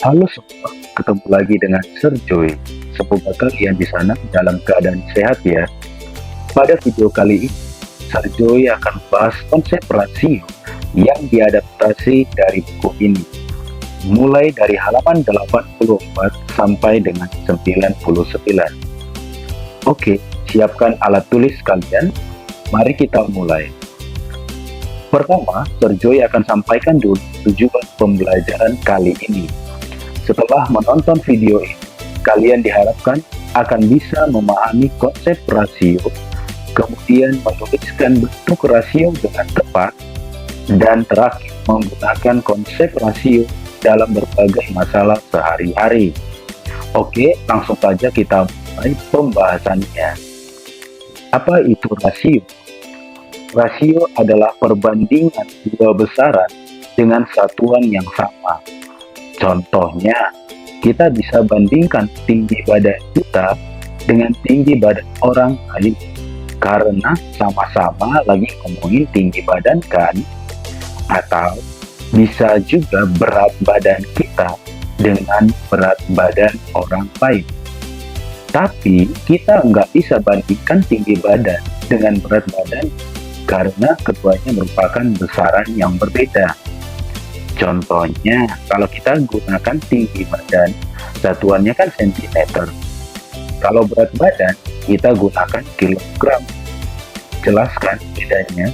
Halo semua, ketemu lagi dengan Sir Joy. Semoga kalian di sana dalam keadaan sehat ya. Pada video kali ini, Sir Joy akan bahas konsep rasio yang diadaptasi dari buku ini, mulai dari halaman 84 sampai dengan 99. Oke, siapkan alat tulis kalian. Mari kita mulai. Pertama, Sir Joy akan sampaikan dulu tujuan pembelajaran kali ini. Setelah menonton video ini, kalian diharapkan akan bisa memahami konsep rasio, kemudian menuliskan bentuk rasio dengan tepat, dan terakhir menggunakan konsep rasio dalam berbagai masalah sehari-hari. Oke, langsung saja kita mulai pembahasannya. Apa itu rasio? Rasio adalah perbandingan dua besaran dengan satuan yang sama. Contohnya, kita bisa bandingkan tinggi badan kita dengan tinggi badan orang lain karena sama-sama lagi ngomongin tinggi badan kan? Atau bisa juga berat badan kita dengan berat badan orang lain. Tapi kita nggak bisa bandingkan tinggi badan dengan berat badan karena keduanya merupakan besaran yang berbeda. Contohnya, kalau kita gunakan tinggi badan, satuannya kan sentimeter. Kalau berat badan, kita gunakan kilogram. Jelas kan bedanya?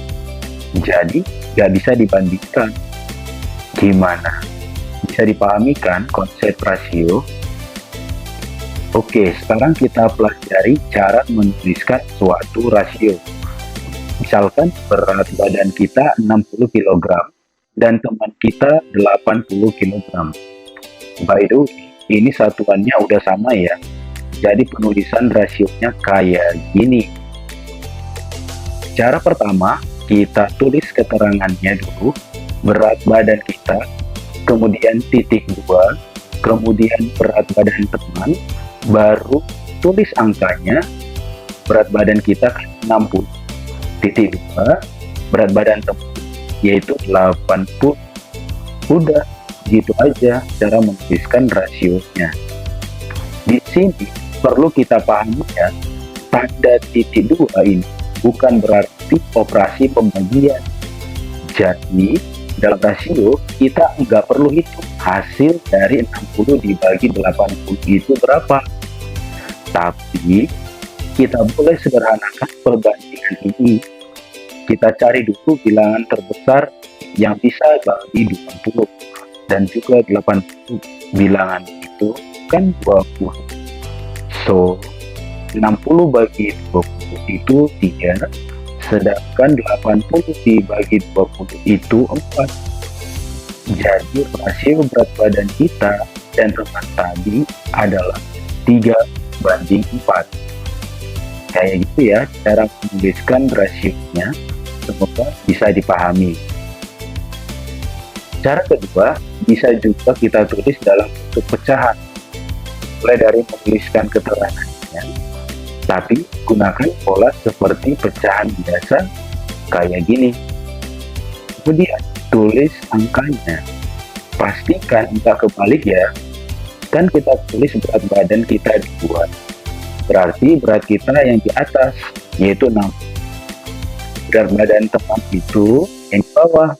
Jadi, nggak bisa dibandingkan. Gimana? Bisa dipahami kan konsep rasio? Oke, sekarang kita pelajari cara menuliskan suatu rasio. Misalkan berat badan kita 60 kg, dan teman kita 80 kg. By the way, ini satuannya udah sama ya. Jadi penulisan rasionya kayak gini. Cara pertama, kita tulis keterangannya dulu. Berat badan kita, kemudian titik 2, kemudian berat badan teman, baru tulis angkanya. Berat badan kita 60, titik 2, berat badan teman yaitu 80. Udah, gitu aja cara menuliskan rasionya. Di sini perlu kita pahami ya, tanda titik 2 ini bukan berarti operasi pembagian. Jadi, dalam rasio kita nggak perlu hitung hasil dari 60 dibagi 80 itu berapa. Tapi, kita boleh sederhanakan perbandingan ini. Kita cari dulu bilangan terbesar yang bisa bagi 20 dan juga 80. Bilangan itu kan 20. So, 60 bagi 20 itu 3, sedangkan 80 dibagi 20 itu 4. Jadi rasio berat badan kita dan teman tadi adalah 3:4. Kayak gitu ya cara menuliskan rasionya. Semoga bisa dipahami. Cara kedua, bisa juga kita tulis dalam bentuk pecahan. Mulai dari menuliskan keterangannya, tapi gunakan pola seperti pecahan biasa kayak gini. Kemudian, tulis angkanya. Pastikan angka kebalik ya. Kan kita tulis berat badan kita 2. Berarti berat kita yang di atas, yaitu 6. Berat badan teman itu yang di bawah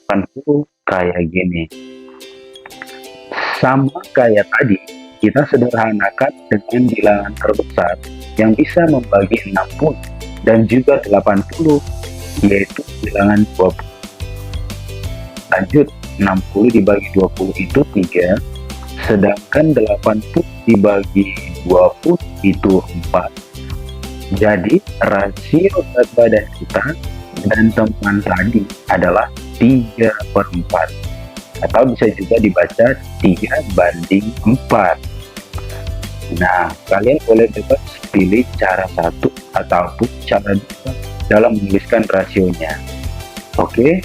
80 kayak gini. Sama kayak tadi, kita sederhanakan dengan bilangan terbesar yang bisa membagi 60 dan juga 80, yaitu bilangan 20. Lanjut, 60 dibagi 20 itu 3, sedangkan 80 dibagi 20 itu 4. Jadi, rasio berat badan kita dan teman tadi adalah 3/4. Atau bisa juga dibaca 3:4. Nah, kalian boleh bebas pilih cara satu ataupun cara dua dalam menuliskan rasionya. Oke?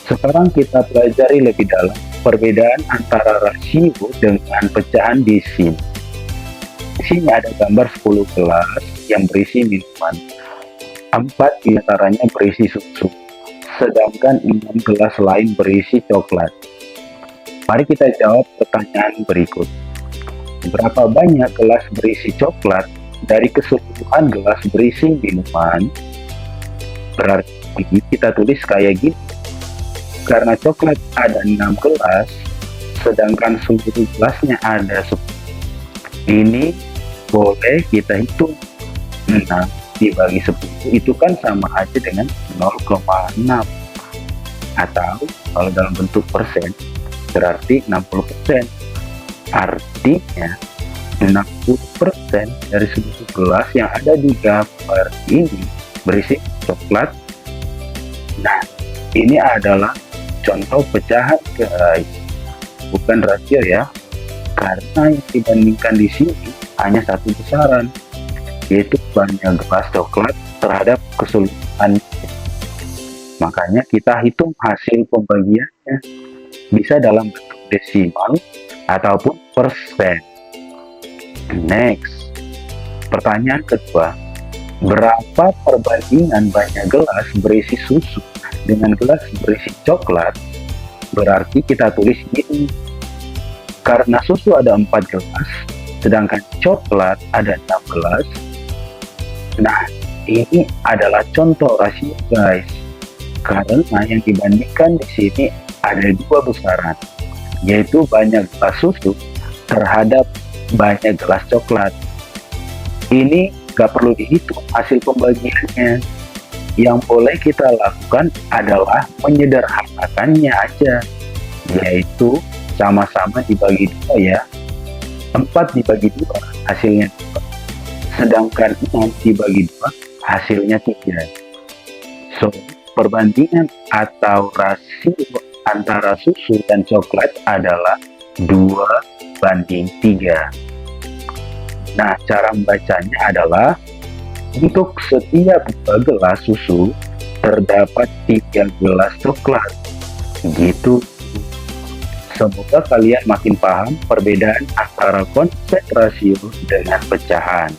Sekarang kita pelajari lebih dalam perbedaan antara rasio dengan pecahan di sini. Di sini ada gambar 10 gelas yang berisi minuman. 4 diantaranya berisi susu, sedangkan 6 gelas lain berisi coklat. Mari kita jawab pertanyaan berikut. Berapa banyak gelas berisi coklat dari keseluruhan gelas berisi minuman? Berarti kita tulis kayak gini. Karena coklat ada 6 gelas, sedangkan seluruh gelasnya ada 10. Ini boleh kita hitung. 6 dibagi 10 itu kan sama aja dengan 0,6. Atau kalau dalam bentuk persen, berarti 60%. Artinya 60% dari seluruh gelas yang ada di gambar ini berisi coklat. Nah, ini adalah contoh pecahan, guys, bukan rasio ya, karena yang dibandingkan di sini hanya satu besaran, yaitu banyak gelas coklat terhadap keseluruhan. Makanya kita hitung hasil pembagiannya bisa dalam bentuk desimal ataupun persen. Next, pertanyaan kedua, berapa perbandingan banyak gelas berisi susu dengan gelas berisi coklat? Berarti kita tulis gini. Karena susu ada 4 gelas, sedangkan coklat ada 6 gelas. Nah, ini adalah contoh rasio, guys. Karena yang dibandingkan di sini ada 2 besaran, yaitu banyak gelas susu terhadap banyak gelas coklat. Ini gak perlu dihitung hasil pembagiannya. Yang boleh kita lakukan adalah menyederhanakannya aja, yaitu sama-sama dibagi 2 ya. 4 dibagi 2 hasilnya 2, sedangkan 6 dibagi 2 hasilnya 3. So, perbandingan atau rasio antara susu dan coklat adalah 2:3. Nah, cara membacanya adalah untuk setiap 2 gelas susu terdapat 3 gelas coklat. Gitu. Semoga kalian makin paham perbedaan antara konsep rasio dengan pecahan.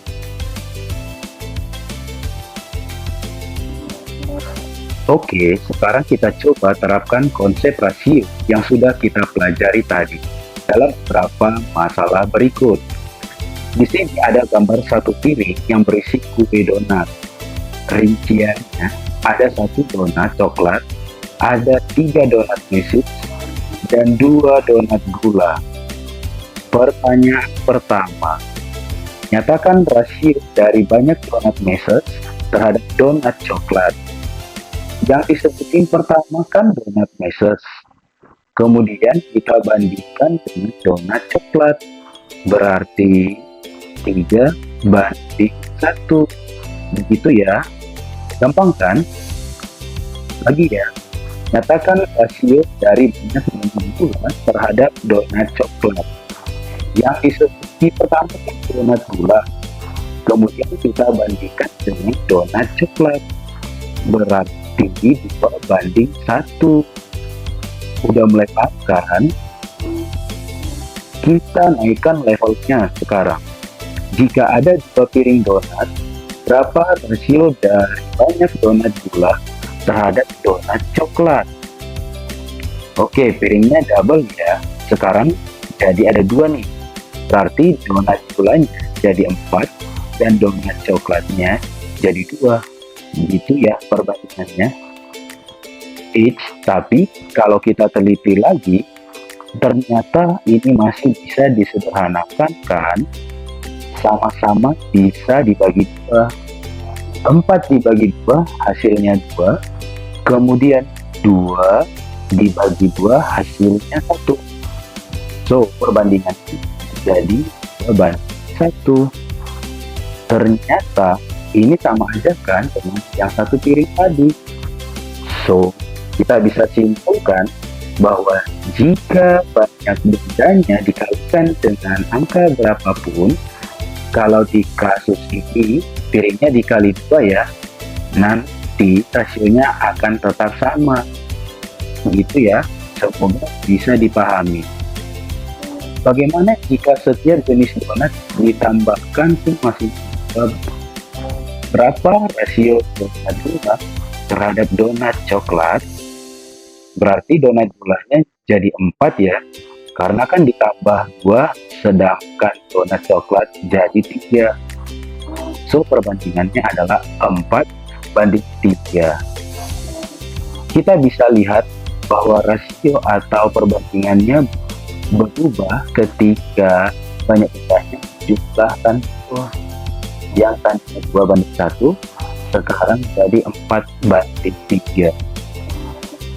Oke, sekarang kita coba terapkan konsep rasio yang sudah kita pelajari tadi dalam beberapa masalah berikut. Di sini ada gambar satu piring yang berisi kue donat. Rinciannya ada 1 donat coklat, ada 3 donat meses, dan 2 donat gula. Pertanyaan pertama, nyatakan rasio dari banyak donat meses terhadap donat coklat. Yang disebutin pertama kan donat meses, kemudian kita bandingkan dengan donat coklat, berarti 3:1. Begitu ya, gampang kan? Lagi ya, nyatakan rasio dari banyak donat gula terhadap donat coklat. Yang disebutin pertama kan donat gula, kemudian kita bandingkan dengan donat coklat, berarti 2:1. Udah mulai paham kan? Kita naikkan levelnya sekarang. Jika ada 2 piring donat, berapa rasio dari banyak donat gula terhadap donat coklat? Oke, piringnya double ya. Sekarang jadi ada 2 nih. Berarti donat gulanya jadi 4 dan donat coklatnya jadi 2. Gitu ya perbandingannya. Tapi kalau kita teliti lagi, ternyata ini masih bisa disederhanakan kan? Sama-sama bisa dibagi 2. 4 dibagi 2 hasilnya 2, kemudian 2 dibagi 2 hasilnya 1. So, perbandingan jadi 2:1. Ternyata ini sama aja kan dengan yang satu piring tadi. So, kita bisa simpulkan bahwa jika banyak bendanya dikalikan dengan angka berapapun, kalau di kasus ini piringnya dikali 2 ya, nanti rasionya akan tetap sama. Gitu ya, semoga bisa dipahami. Bagaimana jika setiap jenis donat ditambahkan masih berapa rasio donat gula terhadap donat coklat? Berarti donat gulanya jadi 4 ya, Karena kan ditambah 2, sedangkan donat coklat jadi 3. So, perbandingannya adalah 4:3. Kita bisa lihat bahwa rasio atau perbandingannya berubah ketika banyak pecahnya jumlah kan yang tadinya 2:1 sekarang jadi 4:3.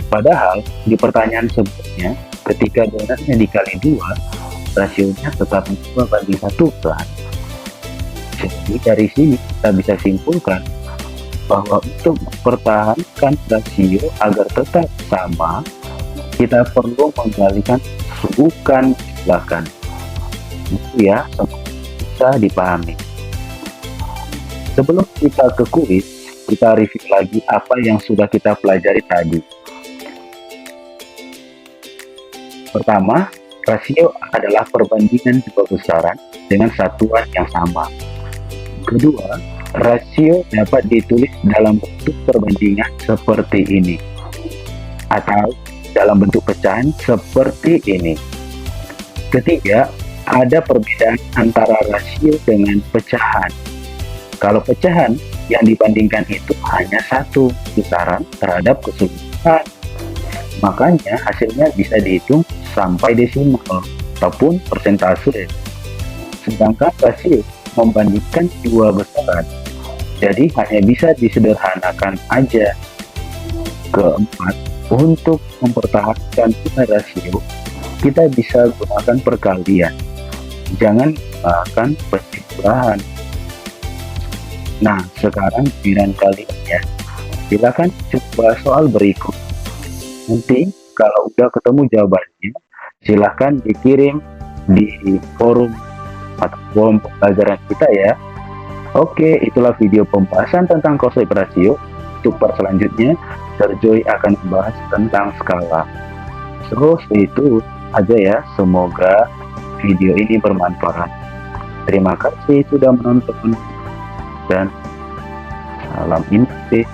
Padahal di pertanyaan sebelumnya ketika donatnya dikali 2 rasionya tetap 2:1 kan. Jadi dari sini kita bisa simpulkan bahwa untuk mempertahankan rasio agar tetap sama, kita perlu menggalikan bukan belakang. Itu ya, bisa dipahami. Sebelum kita ke kuis, kita review lagi apa yang sudah kita pelajari tadi. Pertama, rasio adalah perbandingan dua besaran dengan satuan yang sama. Kedua, rasio dapat ditulis dalam bentuk perbandingan seperti ini atau dalam bentuk pecahan seperti ini. Ketiga, ada perbedaan antara rasio dengan pecahan. Kalau pecahan yang dibandingkan itu hanya satu besaran terhadap keseluruhan, makanya hasilnya bisa dihitung sampai desimal ataupun persentase. Sedangkan rasio membandingkan dua besaran, jadi hanya bisa disederhanakan aja. Keempat, untuk mempertahankan rasio, kita bisa gunakan perkalian, jangan gunakan penjumlahan. Nah, sekarang giliran kalian ya. Silakan coba soal berikut. Nanti kalau udah ketemu jawabannya, silakan dikirim di forum atau forum pembelajaran kita ya. Oke, itulah video pembahasan tentang konsep rasio. Untuk part selanjutnya, Sir Joy akan membahas tentang skala. So, itu aja ya. Semoga video ini bermanfaat. Terima kasih sudah menonton dan salam inti.